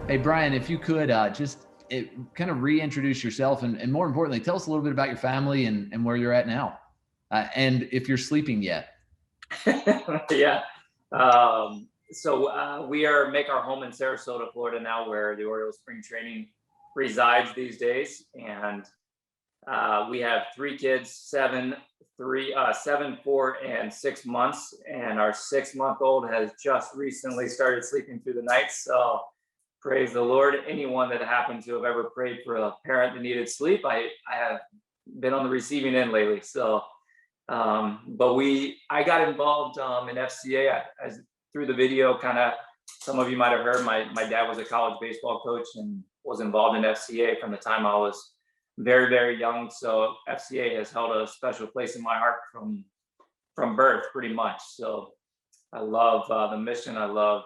Hey, Brian, if you could kind of reintroduce yourself and more importantly, tell us a little bit about your family and where you're at now, and if you're sleeping yet. Yeah. We make our home in Sarasota, Florida now, where the Orioles spring training resides these days. And we have three kids, 4, and 6 months. And our 6-month-old has just recently started sleeping through the night. So praise the Lord. Anyone that happened to have ever prayed for a parent that needed sleep, I have been on the receiving end lately. So I got involved in FCA as through the video. Kind of, some of you might have heard, my dad was a college baseball coach and was involved in FCA from the time I was very, very young. So FCA has held a special place in my heart from birth, pretty much. So I love the mission. I love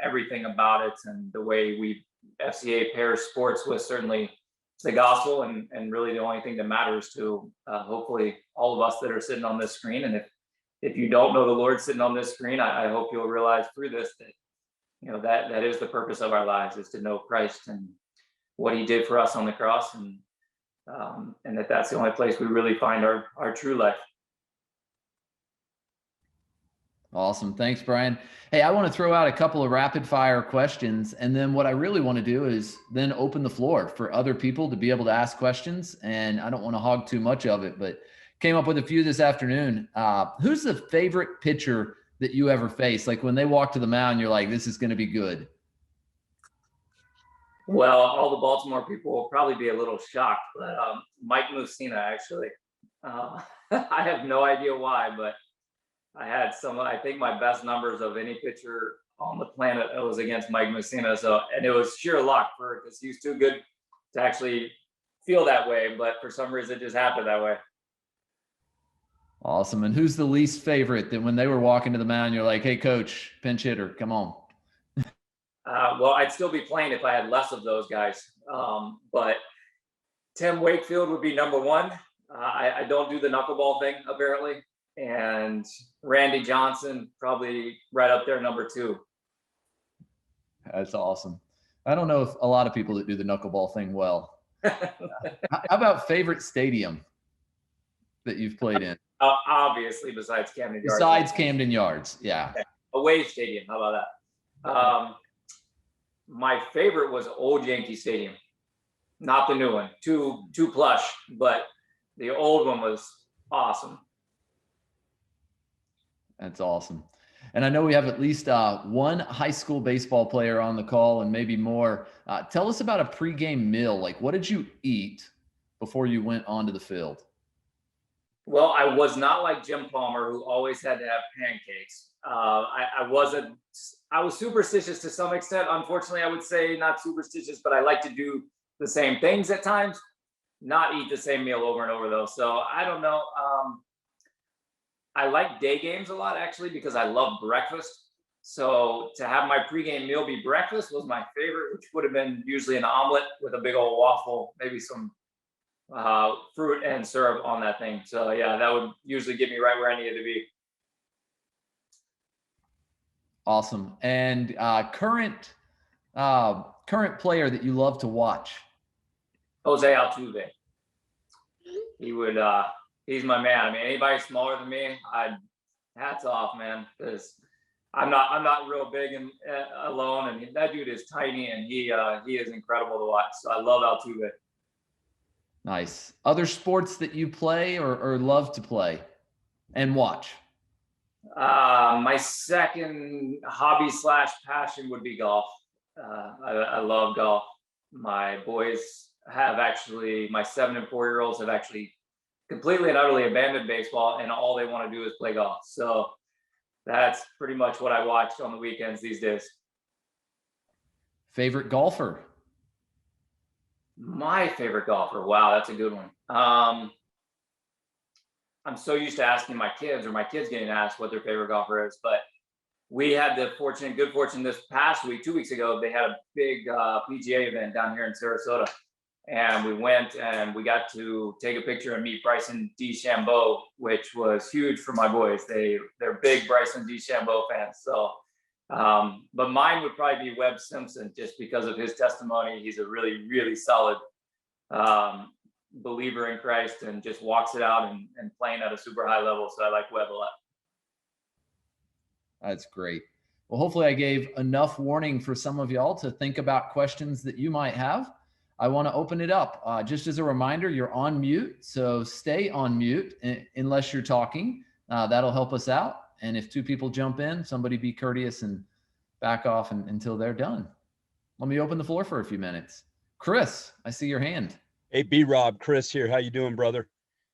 everything about it, and the way FCA pairs sports with certainly the gospel, and really the only thing that matters to hopefully all of us that are sitting on this screen. And if you don't know the Lord sitting on this screen, I hope you'll realize through this that that is the purpose of our lives, is to know Christ and what he did for us on the cross, and that's the only place we really find our true life. Awesome. Thanks, Brian. Hey, I want to throw out a couple of rapid fire questions. And then what I really want to do is then open the floor for other people to be able to ask questions. And I don't want to hog too much of it, but came up with a few this afternoon. Who's the favorite pitcher that you ever faced? Like when they walk to the mound, you're like, this is going to be good. Well, all the Baltimore people will probably be a little shocked, but Mike Mussina, actually. I have no idea why, but I had I think my best numbers of any pitcher on the planet was against Mike Mussina. And it was sheer luck because he's too good to actually feel that way. But for some reason, it just happened that way. Awesome. And who's the least favorite that when they were walking to the mound, you're like, hey, coach, pinch hitter, come on? Well, I'd still be playing if I had less of those guys. But Tim Wakefield would be number one. I don't do the knuckleball thing, apparently. And Randy Johnson, probably right up there, number two. That's awesome. I don't know if a lot of people that do the knuckleball thing well. How about favorite stadium that you've played in? Obviously, besides Camden Yards. Besides Camden Yards, yeah. Away stadium, how about that? My favorite was old Yankee Stadium. Not the new one, too plush, but the old one was awesome. That's awesome. And I know we have at least one high school baseball player on the call and maybe more. Tell us about a pregame meal. Like, what did you eat before you went onto the field? Well, I was not like Jim Palmer, who always had to have pancakes. I was superstitious to some extent. Unfortunately, I would say not superstitious, but I like to do the same things at times, not eat the same meal over and over though. So I don't know. I like day games a lot, actually, because I love breakfast. So to have my pregame meal be breakfast was my favorite, which would have been usually an omelet with a big old waffle, maybe some fruit and syrup on that thing. So yeah, that would usually get me right where I needed to be. Awesome. And current player that you love to watch? Jose Altuve. He's my man. I mean, anybody smaller than me, hats off, man. Because I'm not real big and alone, and that dude is tiny, and he is incredible to watch. So I love Altuve. Nice. Other sports that you play or love to play and watch? My second hobby / passion would be golf. I love golf. My boys have actually, my 7 and 4-year-olds have actually completely and utterly abandoned baseball, and all they want to do is play golf. So that's pretty much what I watch on the weekends these days. Favorite golfer? My favorite golfer. Wow, that's a good one. I'm so used to asking my kids, or my kids getting asked what their favorite golfer is, but we had the good fortune this past week, 2 weeks ago, they had a big PGA event down here in Sarasota. And we went and we got to take a picture and meet Bryson DeChambeau, which was huge for my boys. They're big Bryson DeChambeau fans. So But mine would probably be Webb Simpson, just because of his testimony. He's a really, really solid believer in Christ and just walks it out and playing at a super high level. So I like Webb a lot. That's great. Well, hopefully I gave enough warning for some of y'all to think about questions that you might have. I want to open it up. Just as a reminder, you're on mute, so stay on mute unless you're talking. That'll help us out. And if two people jump in, somebody be courteous and back off until they're done. Let me open the floor for a few minutes. Chris, I see your hand. Hey, B-Rob, Chris here. How you doing, brother?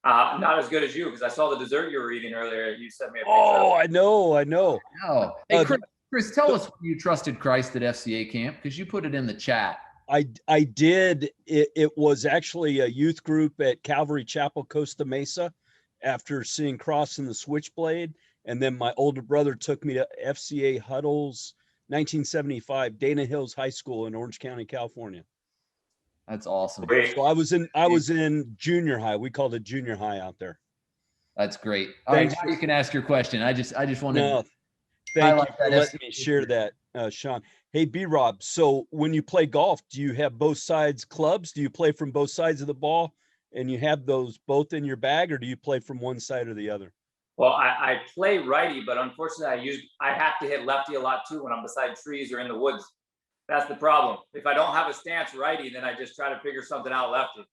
Not as good as you, because I saw the dessert you were eating earlier. You sent me a picture. Oh, I know. Oh, hey, Chris, tell us when you trusted Christ at FCA camp, because you put it in the chat. I did. It was actually a youth group at Calvary Chapel, Costa Mesa, after seeing Cross and the Switchblade. And then my older brother took me to FCA Huddles, 1975, Dana Hills High School in Orange County, California. That's awesome. So I was in junior high. We called it junior high out there. That's great. All right, now you can ask your question. I just wanted to thank you for letting me share that, Sean. Hey, B-Rob, so when you play golf, do you have both sides clubs? Do you play from both sides of the ball and you have those both in your bag, or do you play from one side or the other? Well, I play righty, but unfortunately I have to hit lefty a lot too when I'm beside trees or in the woods. That's the problem. If I don't have a stance righty, then I just try to figure something out lefty.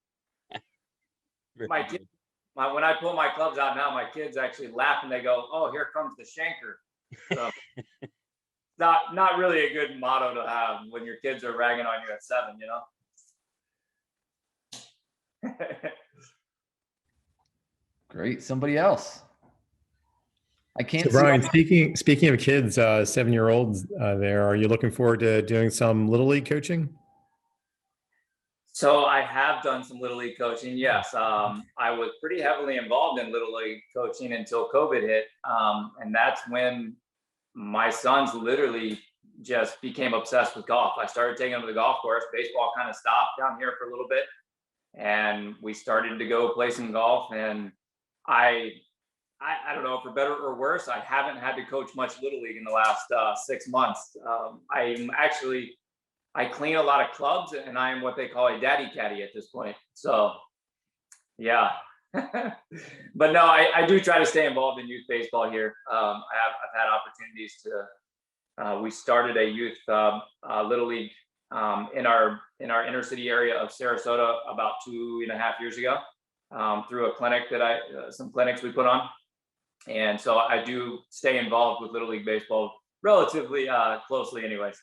My kids, when I pull my clubs out now, my kids actually laugh and they go, "Oh, here comes the shanker." So, not really a good motto to have when your kids are ragging on you at 7, you know? Great. Somebody else. I can't. So Brian, speaking of kids, 7-year-olds there, are you looking forward to doing some Little League coaching? So I have done some Little League coaching. Yes. I was pretty heavily involved in Little League coaching until COVID hit. And that's when my sons literally just became obsessed with golf. I started taking them to the golf course. Baseball kind of stopped down here for a little bit. And we started to go play some golf. And I don't know, for better or worse, I haven't had to coach much Little League in the last 6 months. I clean a lot of clubs, and I am what they call a daddy caddy at this point. So, yeah. But no, I do try to stay involved in youth baseball here. I've had opportunities to. We started a youth Little League in our inner city area of Sarasota about 2.5 years ago through a clinic some clinics we put on. And so I do stay involved with Little League baseball relatively closely anyways.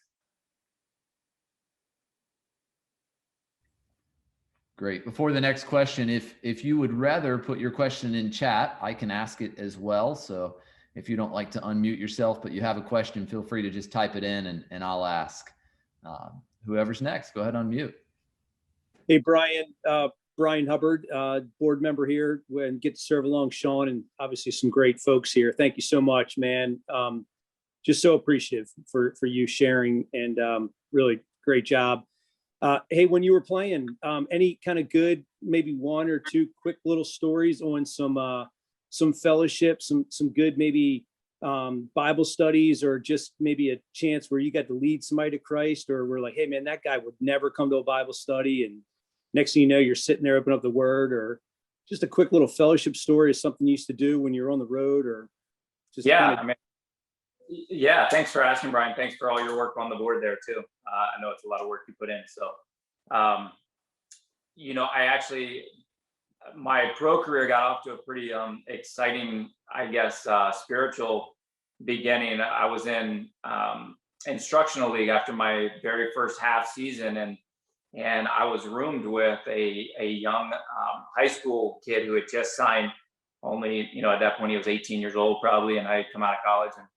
Great. Before the next question, if you would rather put your question in chat, I can ask it as well. So if you don't like to unmute yourself, but you have a question, feel free to just type it in and I'll ask. Whoever's next, go ahead, unmute. Hey, Brian. Brian Hubbard, board member here, and get to serve along Sean and obviously some great folks here. Thank you so much, man. Just so appreciative for you sharing, and really great job. Hey, when you were playing, any kind of good, maybe 1 or 2 quick little stories on some fellowship, some good maybe Bible studies, or just maybe a chance where you got to lead somebody to Christ, or we're like, hey man, that guy would never come to a Bible study, and next thing you know, you're sitting there, open up the Word, or just a quick little fellowship story is something you used to do when you're on the road, or just yeah. Thanks for asking, Brian. Thanks for all your work on the board there too. I know it's a lot of work you put in. So, my pro career got off to a pretty exciting, I guess, spiritual beginning. I was in instructional league after my very first half season, and I was roomed with a young high school kid who had just signed. Only, at that point he was 18 years old probably, and I had come out of college, and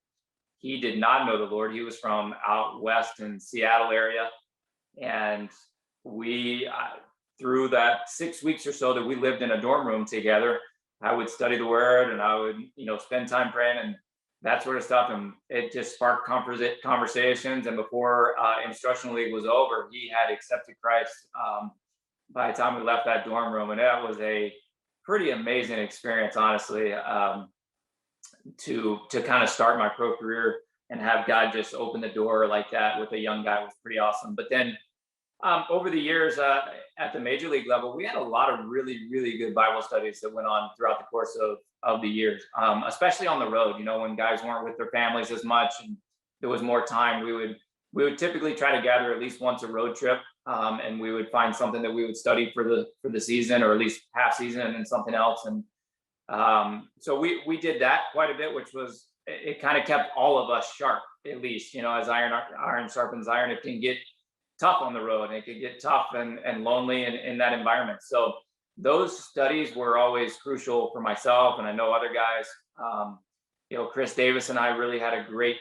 he did not know the Lord. He was from out west in Seattle area, and we through that 6 weeks or so that we lived in a dorm room together, I would study the Word, and I would spend time praying and that sort of stuff, and it just sparked conversations. And before instructional league was over, he had accepted Christ by the time we left that dorm room, and that was a pretty amazing experience, honestly, to kind of start my pro career and have God just open the door like that with a young guy was pretty awesome. But then over the years at the major league level, we had a lot of really, really good Bible studies that went on throughout the course of the years, especially on the road. You know, when guys weren't with their families as much and there was more time, we would typically try to gather at least once a road trip, and we would find something that we would study for the season, or at least half season, and then something else. And so we did that quite a bit, which was, it kind of kept all of us sharp, at least, you know, as iron sharpens iron. It can get tough on the road, and it could get tough and lonely in that environment. So those studies were always crucial for myself, and I know other guys. You know, Chris Davis and I really had a great,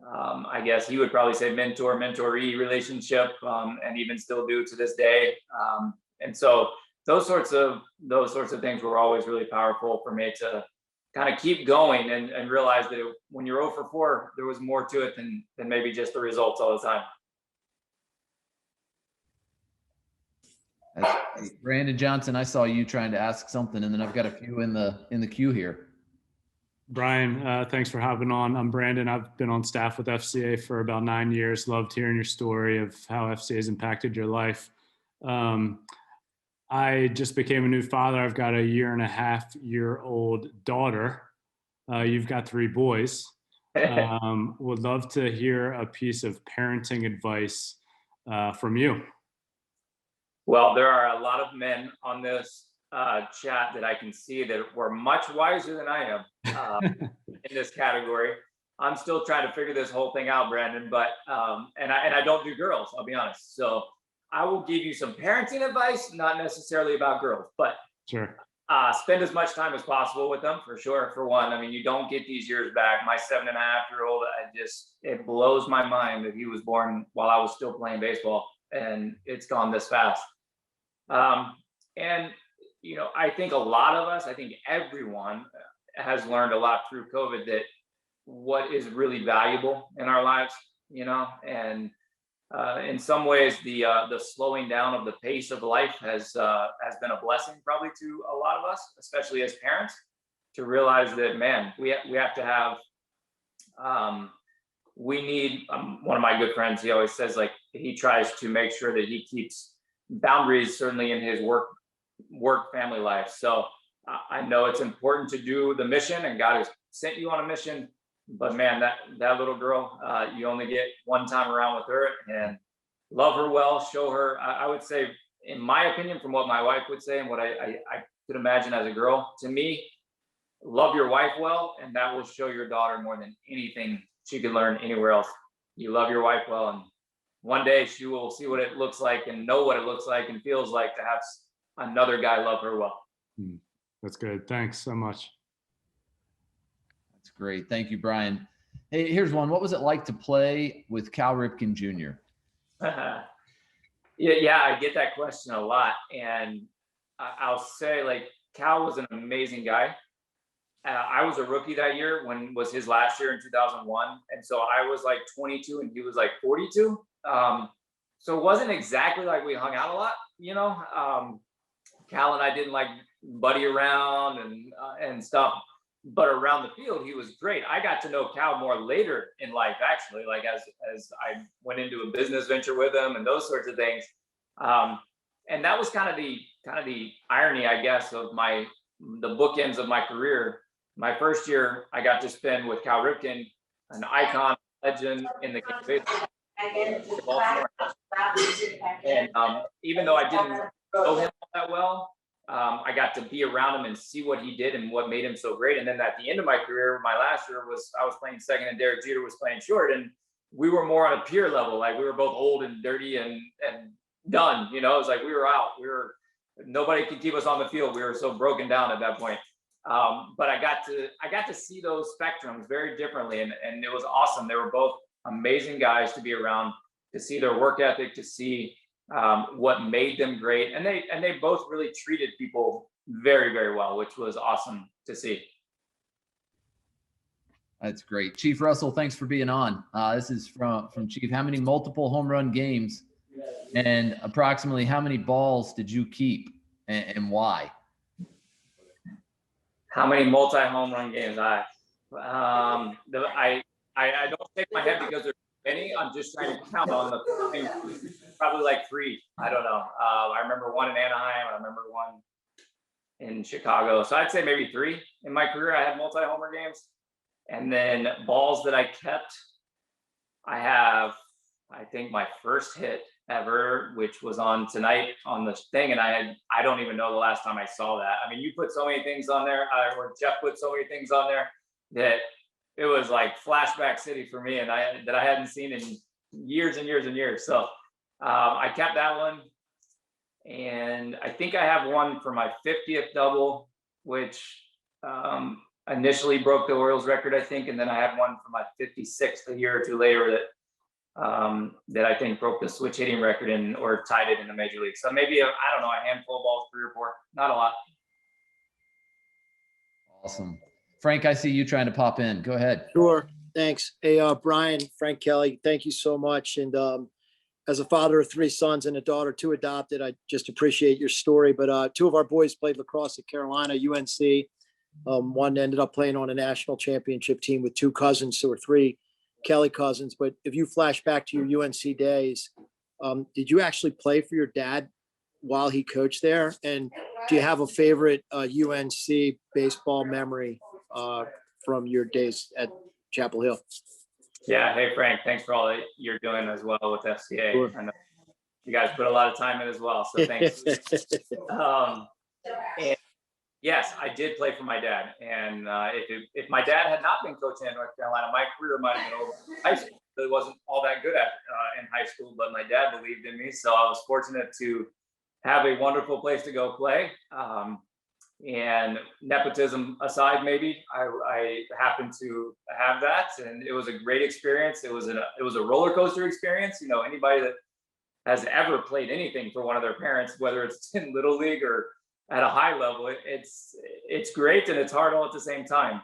I guess he would probably say mentoree relationship, and even still do to this day. And so those sorts of things were always really powerful for me to kind of keep going and realize that when you're 0 for 4, there was more to it than maybe just the results all the time. Brandon Johnson, I saw you trying to ask something, and then I've got a few in the queue here. Brian, thanks for having on. I'm Brandon. I've been on staff with FCA for about 9 years. Loved hearing your story of how FCA has impacted your life. I just became a new father. I've got a 1.5-year-old daughter. You've got 3 boys. Would love to hear a piece of parenting advice from you. Well, there are a lot of men on this chat that I can see that were much wiser than I am in this category. I'm still trying to figure this whole thing out, Brandon, but and I don't do girls, I'll be honest. So I will give you some parenting advice, not necessarily about girls, but sure. Spend as much time as possible with them, for sure. For one, I mean, you don't get these years back. My 7.5-year-old, it blows my mind that he was born while I was still playing baseball, and it's gone this fast. And, you know, I think a lot of us, I think everyone has learned a lot through COVID that what is really valuable in our lives, you know, and in some ways the slowing down of the pace of life has been a blessing probably to a lot of us, especially as parents, to realize that, man, we have to have, we need, one of my good friends, he always says, like, he tries to make sure that he keeps boundaries, certainly in his work family life. So I know it's important to do the mission, and God has sent you on a mission, but man, that little girl, you only get one time around with her, and love her well, show her. I would say, in my opinion, from what my wife would say and what I could imagine as a girl, to me, love your wife well, and that will show your daughter more than anything she could learn anywhere else. You love your wife well, and one day she will see what it looks like and know what it looks like and feels like to have another guy love her well. That's good. Thanks so much. That's great. Thank you, Brian. Hey, here's one. What was it like to play with Cal Ripken Jr.? Yeah, I get that question a lot. And I'll say, like, Cal was an amazing guy. I was a rookie that year when was his last year in 2001. And so I was like 22 and he was like 42. So it wasn't exactly like we hung out a lot, you know. Cal and I didn't like buddy around and stuff, but around the field, he was great. I got to know Cal more later in life, actually, like as I went into a business venture with him and those sorts of things. And that was kind of the irony, I guess, of the bookends of my career. My first year, I got to spend with Cal Ripken, an icon, legend in the game of baseball. And even though I didn't know him that well, I got to be around him and see what he did and what made him so great. And then at the end of my career, my last year I was playing second and Derek Jeter was playing short, and we were more on a peer level. Like, we were both old and dirty and done, you know. It was like we were out. Nobody could keep us on the field. We were so broken down at that point. But I got to see those spectrums very differently, and it was awesome. They were both amazing guys to be around, to see their work ethic, to see what made them great, and they both really treated people very, very well, which was awesome to see. That's great. Chief Russell, thanks for being on. This is from Chief. How many multiple home run games and approximately how many balls did you keep, and why? How many multi-home run games? I don't take just trying to count on probably like 3. I don't know. I remember one in Anaheim. I remember one in Chicago. So I'd say maybe 3 in my career. I had multi-homer games. And then balls that I kept, I have, I think my first hit ever, which was on tonight on the thing. And I don't even know the last time I saw that. I mean, you put so many things on there, or Jeff put so many things on there that it was like flashback city for me, and that I hadn't seen in years and years and years. So I kept that one. And I think I have one for my 50th double, which initially broke the Orioles record, I think. And then I had one for my 56th a year or two later that I think broke the switch hitting record or tied it in the major league. So maybe, I don't know, a handful of balls, 3 or 4, not a lot. Awesome. Frank, I see you trying to pop in. Go ahead. Sure. Thanks. Hey, Brian, Frank Kelly, thank you so much. And as a father of 3 sons and a daughter, 2 adopted, I just appreciate your story. But 2 of our boys played lacrosse at Carolina, UNC. One ended up playing on a national championship team with 2 cousins. So we're 3 Kelly cousins. But if you flash back to your UNC days, did you actually play for your dad while he coached there? And do you have a favorite UNC baseball memory from your days at Chapel Hill? Yeah. Hey, Frank, thanks for all that you're doing as well with FCA. Sure. I know you guys put a lot of time in as well. So thanks. And yes, I did play for my dad. And if my dad had not been coaching in North Carolina, my career might have been over in high school. It wasn't all that good at in high school, but my dad believed in me. So I was fortunate to have a wonderful place to go play. And nepotism aside, maybe I happened to have that, and it was a great experience. It was a roller coaster experience. You know, anybody that has ever played anything for one of their parents, whether it's in little league or at a high level, it's great and it's hard all at the same time.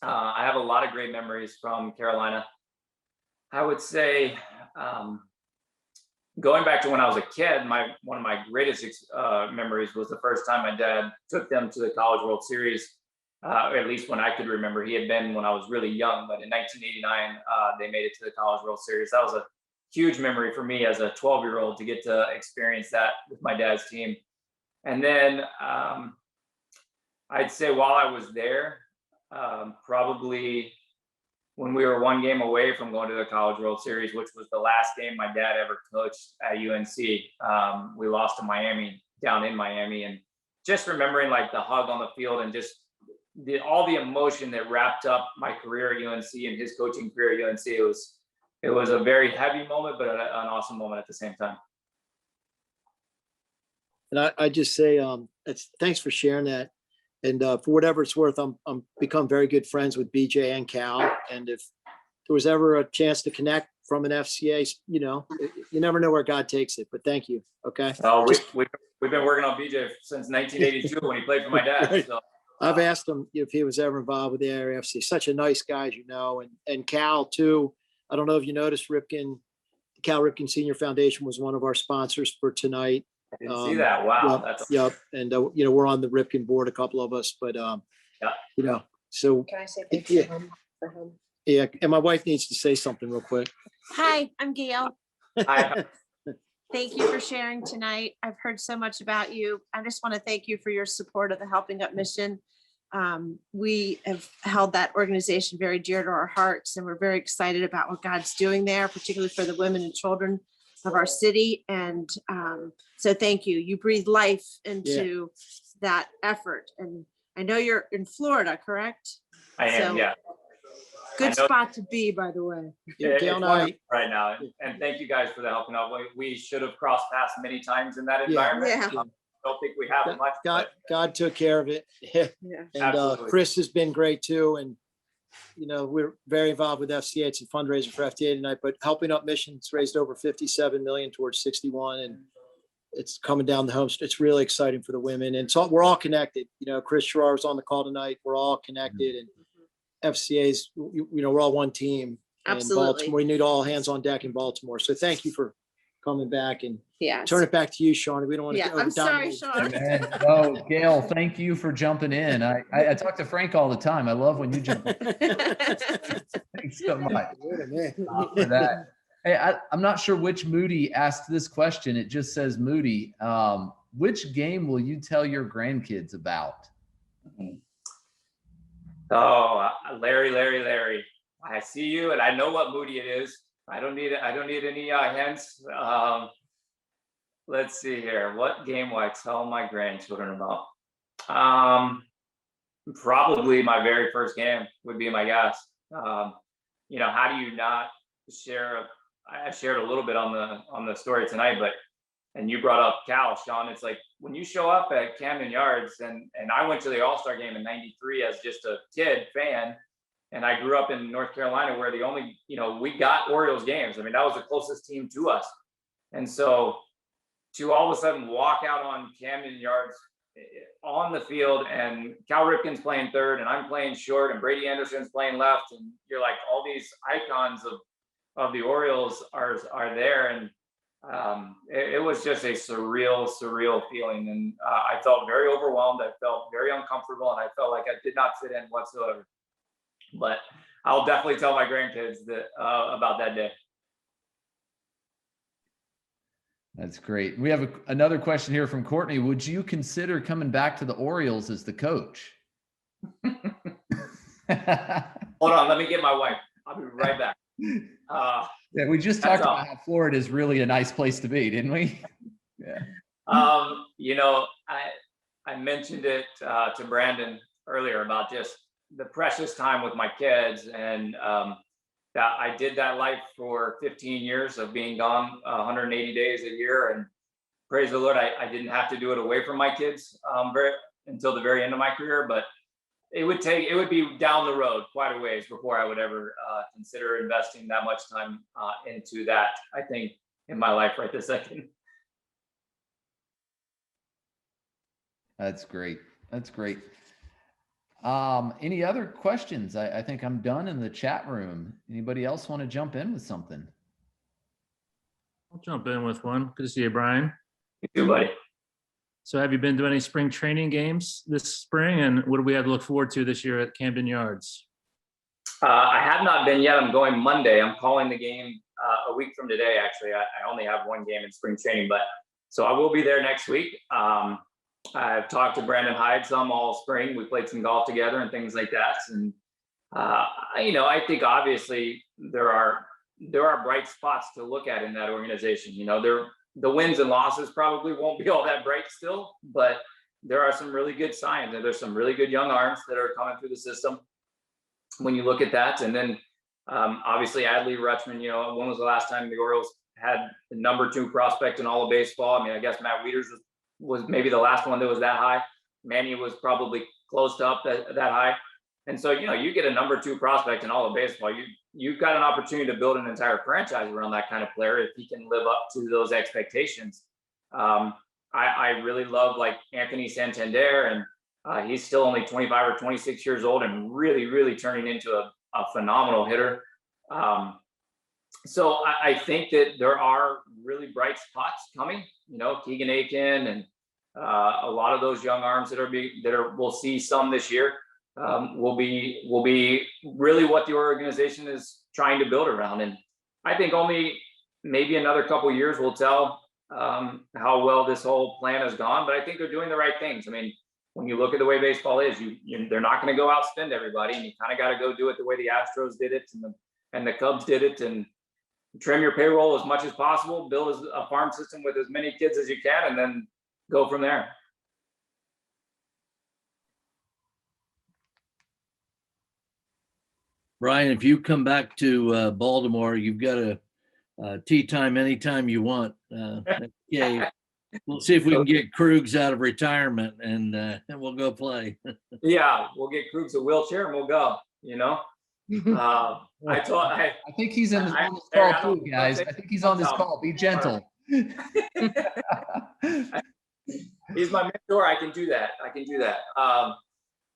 I have a lot of great memories from Carolina. I would say, going back to when I was a kid, one of my greatest memories was the first time my dad took them to the College World Series, or at least when I could remember. He had been when I was really young, but in 1989, they made it to the College World Series. That was a huge memory for me as a 12-year-old to get to experience that with my dad's team. And then I'd say while I was there, probably when we were 1 game away from going to the College World Series, which was the last game my dad ever coached at UNC. We lost to Miami, down in Miami, and just remembering like the hug on the field and just all the emotion that wrapped up my career at UNC and his coaching career at UNC. It was a very heavy moment, but an awesome moment at the same time. And I just say, thanks for sharing that. And for whatever it's worth, I'm become very good friends with BJ and Cal. And if there was ever a chance to connect from an FCA, you know, you never know where God takes it. But thank you. Okay. Oh, we've been working on BJ since 1982 when he played for my dad. Right. So. I've asked him if he was ever involved with the ARFC. Such a nice guy, as you know, and Cal too. I don't know if you noticed, Ripken, the Cal Ripken Senior Foundation was one of our sponsors for tonight. I didn't see that. Wow. Yep. And you know, we're on the Ripken board, a couple of us, but you know, so Can I say thank you for him? yeah. And my wife needs to say something real quick. Hi, I'm Gail. I, Thank you for sharing tonight. I've heard so much about you. I just want to thank you for your support of the Helping Up mission. We have held that organization very dear to our hearts, and we're very excited about what God's doing there, particularly for the women and children of our city. And so thank you. You breathe life into that effort. And I know you're in Florida, correct? I am, So, yeah. Good I know- spot to be, by the way. Yeah, Gail and I, right now. And thank you guys for the helping out. We should have crossed paths many times in that Yeah. environment. Yeah. Don't think we have much. God took care of it. Yeah. And Absolutely. Chris has been great too. And, you know, we're very involved with FCA. It's a fundraiser for FDA tonight, but Helping Up Missions raised over 57 million towards 61. And it's coming down the home. It's really exciting for the women. And so we're all connected. You know, Chris Schrar was on the call tonight. We're all connected, and FCA's, you know, we're all one team. in Absolutely. Baltimore. We need all hands on deck in Baltimore. So thank you for coming back, and Yeah. turn it back to you, Sean. We don't want to. Yeah, I'm sorry, Sean. Man, oh, Gail, thank you for jumping in. I talk to Frank all the time. I love when you jump in. Thanks so much for that. Hey, I'm not sure which Moody asked this question. It just says Moody. Which game will you tell your grandkids about? Oh, Larry. I see you, and I know what Moody it is. I don't need any hints. Let's see here. What game will I tell my grandchildren about? Probably my very first game would be my guess. How do you not share? I shared a little bit on the story tonight, and you brought up Cal, Sean. It's like when you show up at Camden Yards, and I went to the All-Star game in '93 as just a kid fan, and I grew up in North Carolina where the only, we got Orioles games. I mean, that was the closest team to us. And so to all of a sudden walk out on Camden Yards on the field, and Cal Ripken's playing third and I'm playing short and Brady Anderson's playing left, and you're like, all these icons of the Orioles are there. And it was just a surreal feeling. And I felt very overwhelmed. I felt very uncomfortable, and I felt like I did not fit in whatsoever. But I'll definitely tell my grandkids that about that day. That's great. We have another question here from Courtney. Would you consider coming back to the Orioles as the coach? Hold on, let me get my wife. I'll be right back. Yeah, we just talked about how Florida is really a nice place to be, didn't we? Yeah. I mentioned it to Brandon earlier about just the precious time with my kids, and that I did that life for 15 years of being gone 180 days a year, and praise the Lord, I didn't have to do it away from my kids until the very end of my career. But it would be down the road quite a ways before I would ever consider investing that much time into that, I think, in my life right this second. That's great. Any other questions? I think I'm done in the chat room. Anybody else want to jump in with something? I'll jump in with one. Good to see you, Brian. You too, buddy. So have you been to any spring training games this spring? And what do we have to look forward to this year at Camden Yards? I have not been yet. I'm going Monday. I'm calling the game a week from today, actually. I only have one game in spring training, so I will be there next week. I've talked to Brandon Hyde some all spring. We played some golf together and things like that. And, I think obviously there are bright spots to look at in that organization. The wins and losses probably won't be all that bright still, but there are some really good signs, and there's some really good young arms that are coming through the system when you look at that. And then obviously Adley Rutschman, when was the last time the Orioles had the #2 prospect in all of baseball? I mean, I guess Matt Wieters was maybe the last one that was that high. Manny was probably close to up that high. And so, you get a #2 prospect in all of baseball, you've got an opportunity to build an entire franchise around that kind of player if he can live up to those expectations. I really love like Anthony Santander, and he's still only 25 or 26 years old and really turning into a phenomenal hitter. So I think that there are really bright spots coming, Keegan Aiken and a lot of those young arms that we'll see some this year will be really what the organization is trying to build around. And I think only maybe another couple of years will tell how well this whole plan has gone, but I think they're doing the right things. I mean, when you look at the way baseball is, they're not going to go outspend everybody, and you kind of got to go do it the way the Astros did it and the Cubs did it, and trim your payroll as much as possible, build a farm system with as many kids as you can, and then go from there. Brian, if you come back to Baltimore, you've got a tea time anytime you want. Yeah, we'll see if we can get Krugs out of retirement, and we'll go play. Yeah, we'll get Krugs a wheelchair and we'll go. I think he's on this call too, guys. I think he's on this call. Be gentle. He's my mentor. I can do that.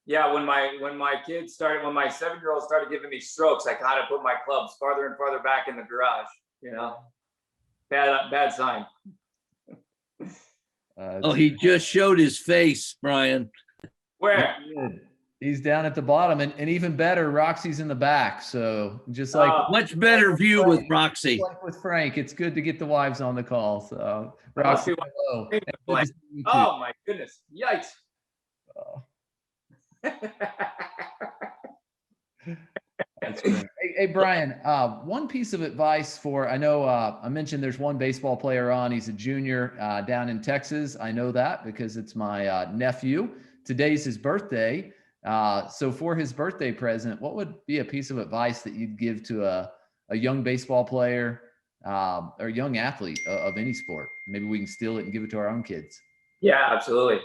Yeah, when my 7-year-old started giving me strokes, I kind of put my clubs farther and farther back in the garage. Bad sign. He just showed his face, Brian. Where? He's down at the bottom, and even better, Roxy's in the back. So just like Much better view with Roxy. like with Frank, it's good to get the wives on the call. So Must Roxy, be hello. Frank And playing. good to see you too. Oh my goodness. Yikes. That's great. Hey, Brian, one piece of advice for, I know I mentioned there's one baseball player on, he's a junior down in Texas. I know that because it's my nephew. Today's his birthday. So for his birthday present, what would be a piece of advice that you'd give to a young baseball player or young athlete of any sport? Maybe we can steal it and give it to our own kids. Yeah, absolutely.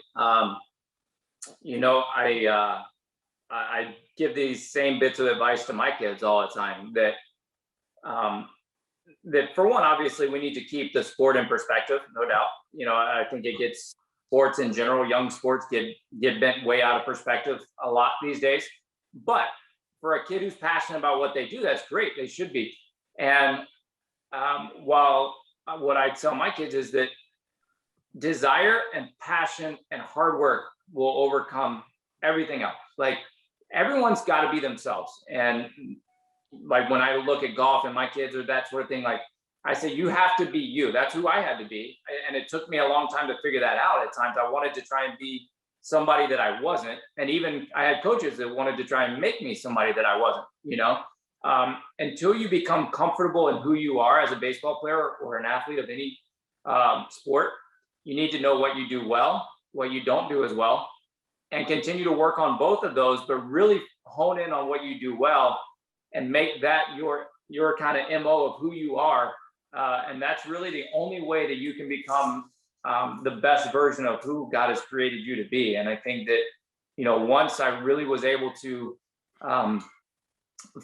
I give these same bits of advice to my kids all the time that for one, obviously we need to keep the sport in perspective, no doubt. I think it gets sports in general, young sports get bent way out of perspective a lot these days. But for a kid who's passionate about what they do, that's great. They should be. And while what I tell my kids is that desire and passion and hard work will overcome everything else. Like everyone's got to be themselves. And like when I look at golf and my kids or that sort of thing, like I say, you have to be you. That's who I had to be. And it took me a long time to figure that out. At times I wanted to try and be somebody that I wasn't. And even I had coaches that wanted to try and make me somebody that I wasn't, until you become comfortable in who you are as a baseball player or an athlete of any sport. You need to know what you do well, what you don't do as well, and continue to work on both of those, but really hone in on what you do well and make that your kind of MO of who you are. And that's really the only way that you can become the best version of who God has created you to be. And I think that, once I really was able to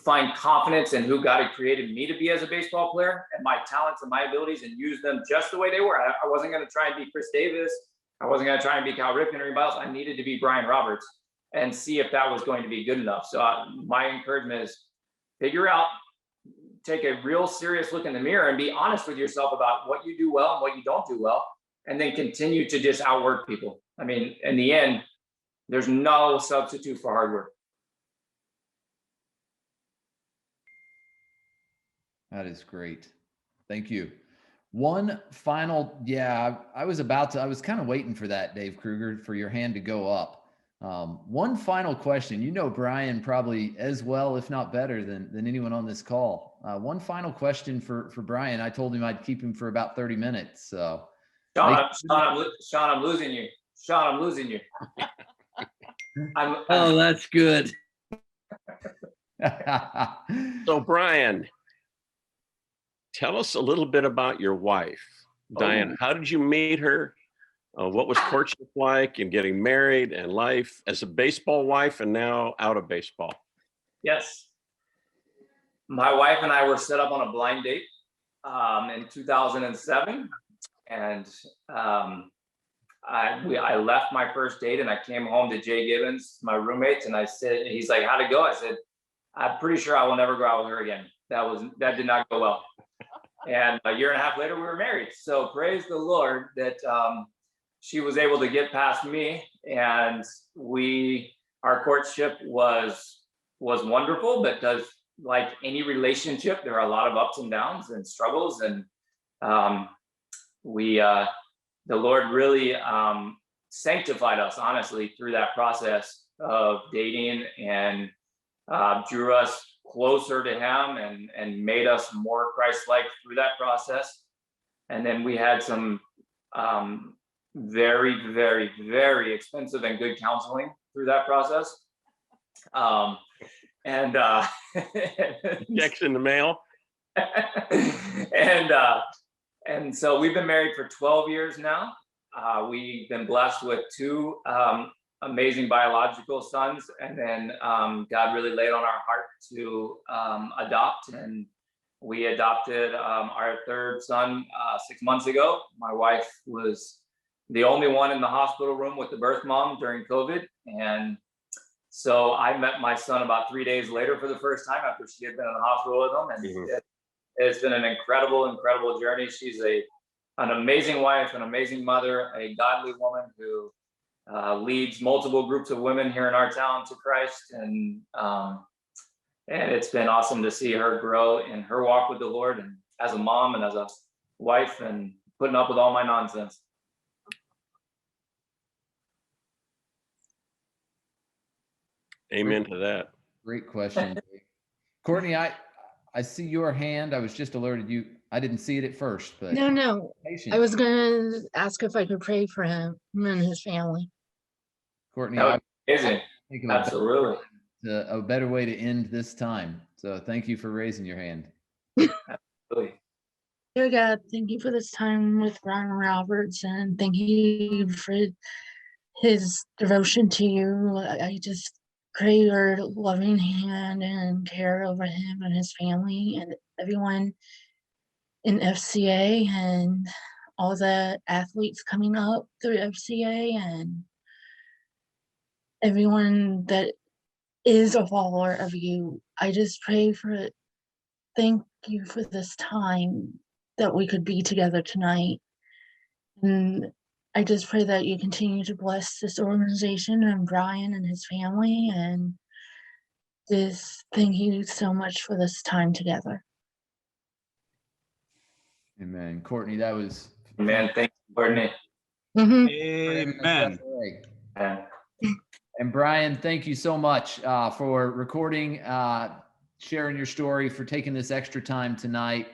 find confidence in who God had created me to be as a baseball player and my talents and my abilities and use them just the way they were. I wasn't going to try and be Chris Davis. I wasn't going to try and be Cal Ripken or anybody else. I needed to be Brian Roberts and see if that was going to be good enough. So my encouragement is take a real serious look in the mirror and be honest with yourself about what you do well and what you don't do well, and then continue to just outwork people. I mean, in the end, there's no substitute for hard work. That is great. Thank you. One final, I was kind of waiting for that, Dave Kruger, for your hand to go up. One final question. Brian probably as well, if not better than anyone on this call. One final question for Brian. I told him I'd keep him for about 30 minutes. So Sean, I'm losing you. Sean, I'm losing you. Oh, that's good. So Brian, tell us a little bit about your wife, Diane. How did you meet her? What was courtship like and getting married and life as a baseball wife and now out of baseball? Yes. My wife and I were set up on a blind date in 2007. And I left my first date and I came home to Jay Gibbons, my roommate, and he's like, how'd it go? I said, I'm pretty sure I will never go out with her again. That did not go well. And a year and a half later, we were married. So praise the Lord that she was able to get past me, and our courtship was wonderful. But like any relationship, there are a lot of ups and downs and struggles, and the Lord really sanctified us, honestly, through that process of dating, and drew us closer to him and made us more Christ-like through that process. And then we had some very, very, very expensive and good counseling through that process. Checks in the mail. And so we've been married for 12 years now. We've been blessed with two amazing biological sons, and then God really laid on our heart to adopt, and we adopted our third son 6 months ago. My wife was the only one in the hospital room with the birth mom during COVID, and so I met my son about 3 days later for the first time after she had been in the hospital with him, and it's been an incredible journey. She's an amazing wife, an amazing mother, a godly woman who leads multiple groups of women here in our town to Christ. And it's been awesome to see her grow in her walk with the Lord, and as a mom and as a wife, and putting up with all my nonsense. Amen to that. Great question. Courtney, I see your hand. I was just alerted you. I didn't see it at first, but No. patient. I was gonna ask if I could pray for him and his family. Courtney, That I was amazing. think of Absolutely. a better way to end this time. So thank you for raising your hand. Absolutely. Dear God, thank you for this time with Brian Roberts, and thank you for his devotion to you. I just pray your loving hand and care over him and his family and everyone in FCA and all the athletes coming up through FCA and everyone that is a follower of you. I just pray for, thank you for this time that we could be together tonight. And I just pray that you continue to bless this organization and Brian and his family. And just thank you so much for this time together. Amen. Courtney, that was Man, thank you, Courtney. Amen. Yeah. And Brian, thank you so much for recording, sharing your story, for taking this extra time tonight,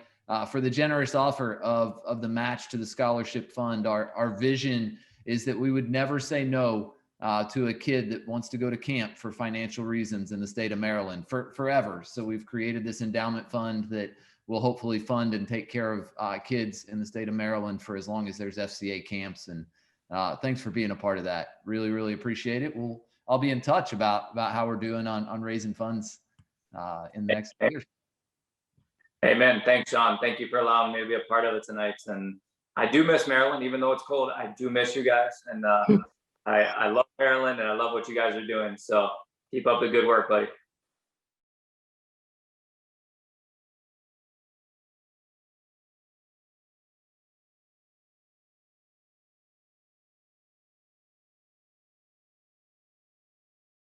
for the generous offer of the match to the scholarship fund. Our vision is that we would never say no to a kid that wants to go to camp for financial reasons in the state of Maryland forever. So we've created this endowment fund that will hopefully fund and take care of kids in the state of Maryland for as long as there's FCA camps. And thanks for being a part of that. Really, really appreciate it. I'll be in touch about how we're doing on raising funds in the next year. Amen. Thanks, Sean. Thank you for allowing me to be a part of it tonight. And I do miss Maryland, even though it's cold. I do miss you guys. And I love Maryland, and I love what you guys are doing. So keep up the good work, buddy.